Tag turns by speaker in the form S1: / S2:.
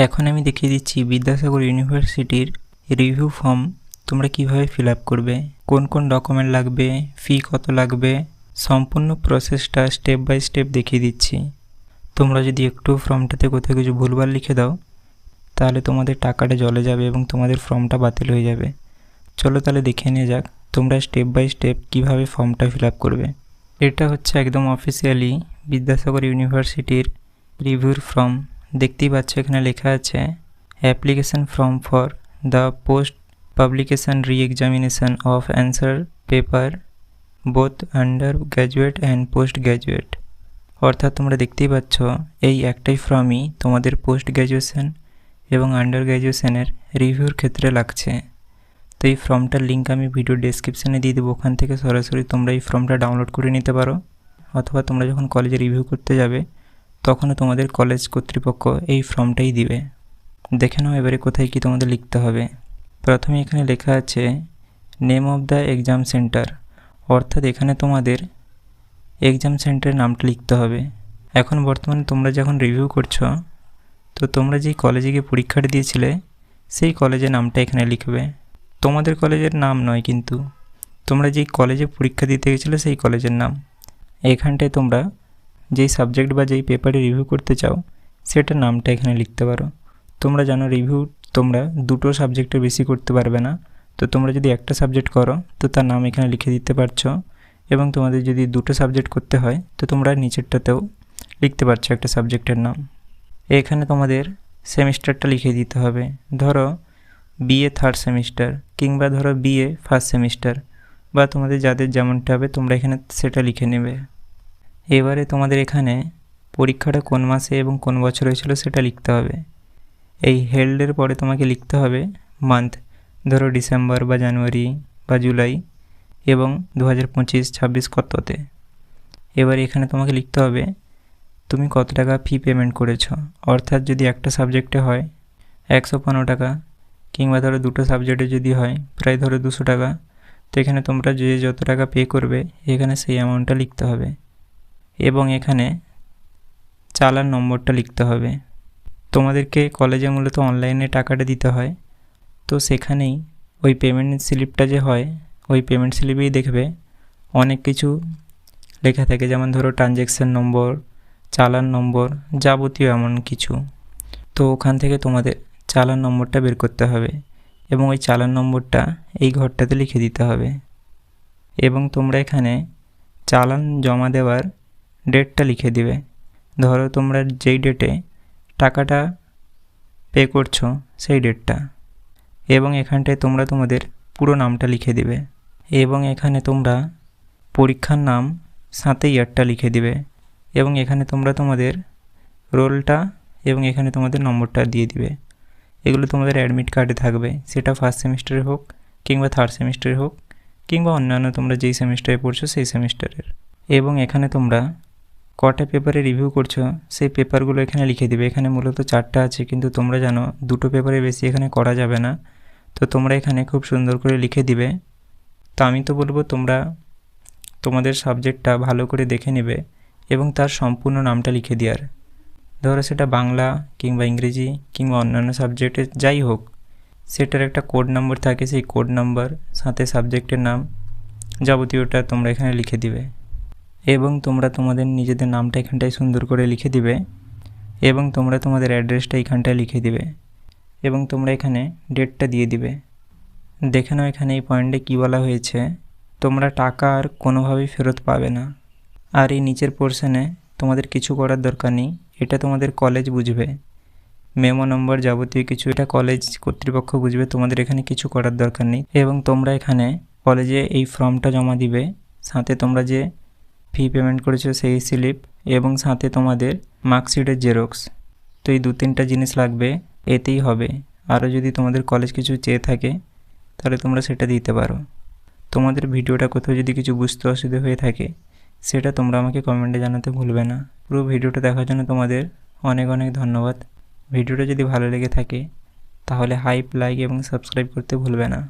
S1: এখন আমি দেখিয়ে দিচ্ছি বিদ্যাসাগর ইউনিভার্সিটির রিভিউ ফর্ম তোমরা কিভাবে ফিল আপ করবে, কোন কোন ডকুমেন্ট লাগবে, ফি কত লাগবে, সম্পূর্ণ প্রসেসটা স্টেপ বাই স্টেপ দেখিয়ে দিচ্ছি। তোমরা যদি একটু ফর্মটাতে কোথাও কিছু ভুলভাল লিখে দাও তাহলে তোমাদের টাকাটা জলে যাবে এবং তোমাদের ফর্মটা বাতিল হয়ে যাবে। চলো তাহলে দেখে নিয়ে যাক তোমরা স্টেপ বাই স্টেপ কিভাবে ফর্মটা ফিল আপ করবে। এটা হচ্ছে একদম অফিসিয়ালি বিদ্যাসাগর ইউনিভার্সিটির রিভিউর ফর্ম। দেখতেই পাচ্ছ এখানে লেখা আছে application form for the post publication re-examination of answer paper both under graduate and post graduate. অর্থাৎ তোমরা দেখতেই পাচ্ছ এই একটাই ফর্মই তোমাদের পোস্ট গ্র্যাজুয়েশন এবং আন্ডার গ্র্যাজুয়েশনের রিভিউর ক্ষেত্রে লাগছে। তো এই ফর্মটার লিঙ্ক আমি ভিডিও ডেসক্রিপশানে দিয়ে দেবো, ওখান থেকে সরাসরি তোমরা এই ফর্মটা ডাউনলোড করে নিতে পারো, অথবা তোমরা যখন কলেজে রিভিউ করতে যাবে তখনও তোমাদের কলেজ কর্তৃপক্ষ এই ফর্মটাই দিবে। দেখে নাও এবারে কোথায় কি তোমাদের লিখতে হবে। প্রথমে এখানে লেখা আছে name of the exam centre, অর্থাৎ এখানে তোমাদের এক্সাম সেন্টারের নামটা লিখতে হবে। এখন বর্তমানে তোমরা যখন রিভিউ করছো তো তোমরা যেই কলেজে গিয়ে পরীক্ষাটা দিয়েছিলে সেই কলেজের নামটা এখানে লিখবে। তোমাদের কলেজের নাম নয়, কিন্তু তোমরা যেই কলেজে পরীক্ষা দিতে গেছিলে সেই কলেজের নাম। এখানটায় তোমরা যেই সাবজেক্ট বা যেই পেপারে রিভিউ করতে চাও সেটার নামটা এখানে লিখতে পারো। তোমরা জানো রিভিউ তোমরা দুটো সাবজেক্টের বেশি করতে পারবে না, তো তোমরা যদি একটা সাবজেক্ট করো তো তার নাম এখানে লিখে দিতে পারছো, এবং তোমাদের যদি দুটো সাবজেক্ট করতে হয় তো তোমরা নিচেরটাতেও লিখতে পারছো একটা সাবজেক্টের নাম। এখানে তোমাদের সেমিস্টারটা লিখে দিতে হবে, ধরো বিএ থার্ড সেমিস্টার কিংবা ধরো বিএ ফার্স্ট সেমিস্টার, বা তোমাদের যাদের যেমনটা হবে তোমরা এখানে সেটা লিখে নেবে। এবারে তোমাদের এখানে পরীক্ষাটা কোন মাসে এবং কোন বছর হয়েছিল সেটা লিখতে হবে। এই হেল্ডের পরে তোমাকে লিখতে হবে মান্থ, ধরো ডিসেম্বর বা জানুয়ারি বা জুলাই, এবং 2025-26 কততে। এবার এখানে তোমাকে লিখতে হবে তুমি কত টাকা ফি পেমেন্ট করেছো, অর্থাৎ যদি একটা সাবজেক্টে হয় 115 টাকা, কিংবা ধরো দুটো সাবজেক্টে যদি হয় প্রায় ধরো 200 টাকা, তো এখানে তোমরা যে যত টাকা পে করবে এখানে সেই অ্যামাউন্টটা লিখতে হবে, এবং এখানে চালান নম্বরটা লিখতে হবে। তোমাদেরকে কলেজে মূলত অনলাইনে টাকাটা দিতে হয়, তো সেখানেই ওই পেমেন্ট স্লিপটা যে হয় ওই পেমেন্ট স্লিপেই দেখবে অনেক কিছু লেখা থাকে, যেমন ধরো ট্রানজ্যাকশান নম্বর, চালান নম্বর, যাবতীয় এমন কিছু। তো ওখান থেকে তোমাদের চালান নম্বরটা বের করতে হবে এবং ওই চালান নম্বরটা এই ঘরটাতে লিখে দিতে হবে, এবং তোমরা এখানে চালান জমা দেওয়ার ডেটটা লিখে দিবে। ধরো তোমরা যেই ডেটে টাকাটা পে করছো সেই ডেটটা, এবং এখানটায় তোমরা তোমাদের পুরো নামটা লিখে দিবে, এবং এখানে তোমরা পরীক্ষার নাম সাথে ইয়ারটা লিখে দিবে, এবং এখানে তোমরা তোমাদের রোলটা এবং এখানে তোমাদের নম্বরটা দিয়ে দিবে। এগুলো তোমাদের অ্যাডমিট কার্ডে থাকবে, সেটা ফার্স্ট সেমিস্টারে হোক কিংবা থার্ড সেমিস্টারে হোক কিংবা অন্যান্য তোমরা যেই সেমিস্টারে পড়ছো সেই সেমিস্টারের। এবং এখানে তোমরা কটা পেপারে রিভিউ করছো সেই পেপারগুলো এখানে লিখে দিবে। এখানে মূলত 4টা আছে, কিন্তু তোমরা জানো দুটো পেপারে বেশি এখানে করা যাবে না, তো তোমরা এখানে খুব সুন্দর করে লিখে দিবে। তো আমি তো বলবো তোমরা তোমাদের সাবজেক্টটা ভালো করে দেখে নেবে এবং তার সম্পূর্ণ নামটা লিখে দেওয়ার। ধরো সেটা বাংলা কিংবা ইংরেজি কিংবা অন্যান্য সাবজেক্টে যাই হোক, সেটার একটা কোড নাম্বার থাকে, সেই কোড নাম্বার সাথে সাবজেক্টের নাম যাবতীয়টা তোমরা এখানে লিখে দিবে, এবং তোমরা তোমাদের নিজেদের নামটা এখানটায় সুন্দর করে লিখে দিবে, এবং তোমরা তোমাদের অ্যাড্রেসটা এখানটায় লিখে দিবে, এবং তোমরা এখানে ডেটটা দিয়ে দিবে। দেখে নাও এখানে এই পয়েন্টে কী বলা হয়েছে, তোমরা টাকা আর কোনোভাবেই ফেরত পাবে না। আর এই নিচের পোর্শনে তোমাদের কিছু করার দরকার নেই, এটা তোমাদের কলেজ বুঝবে, মেমো নম্বর যাবতীয় কিছু এটা কলেজ কর্তৃপক্ষ বুঝবে, তোমাদের এখানে কিছু করার দরকার নেই। এবং তোমরা এখানে কলেজে এই ফর্মটা জমা দিবে, সাথে তোমরা যে ফি পেমেন্ট করেছো সেই স্লিপ, এবং সাথে তোমাদের মার্কশিটের জেরক্স। তো এই 2-3টা জিনিস লাগবে, এতেই হবে। আরও যদি তোমাদের কলেজ কিছু চেয়ে থাকে তাহলে তোমরা সেটা দিতে পারো। তোমাদের ভিডিওটা কোথাও যদি কিছু বুঝতে অসুবিধা হয়ে থাকে সেটা তোমরা আমাকে কমেন্টে জানাতে ভুলবে না। পুরো ভিডিওটা দেখার জন্য তোমাদের অনেক অনেক ধন্যবাদ। ভিডিওটা যদি ভালো লেগে থাকে তাহলে হাইপ, লাইক এবং সাবস্ক্রাইব করতে ভুলবে না।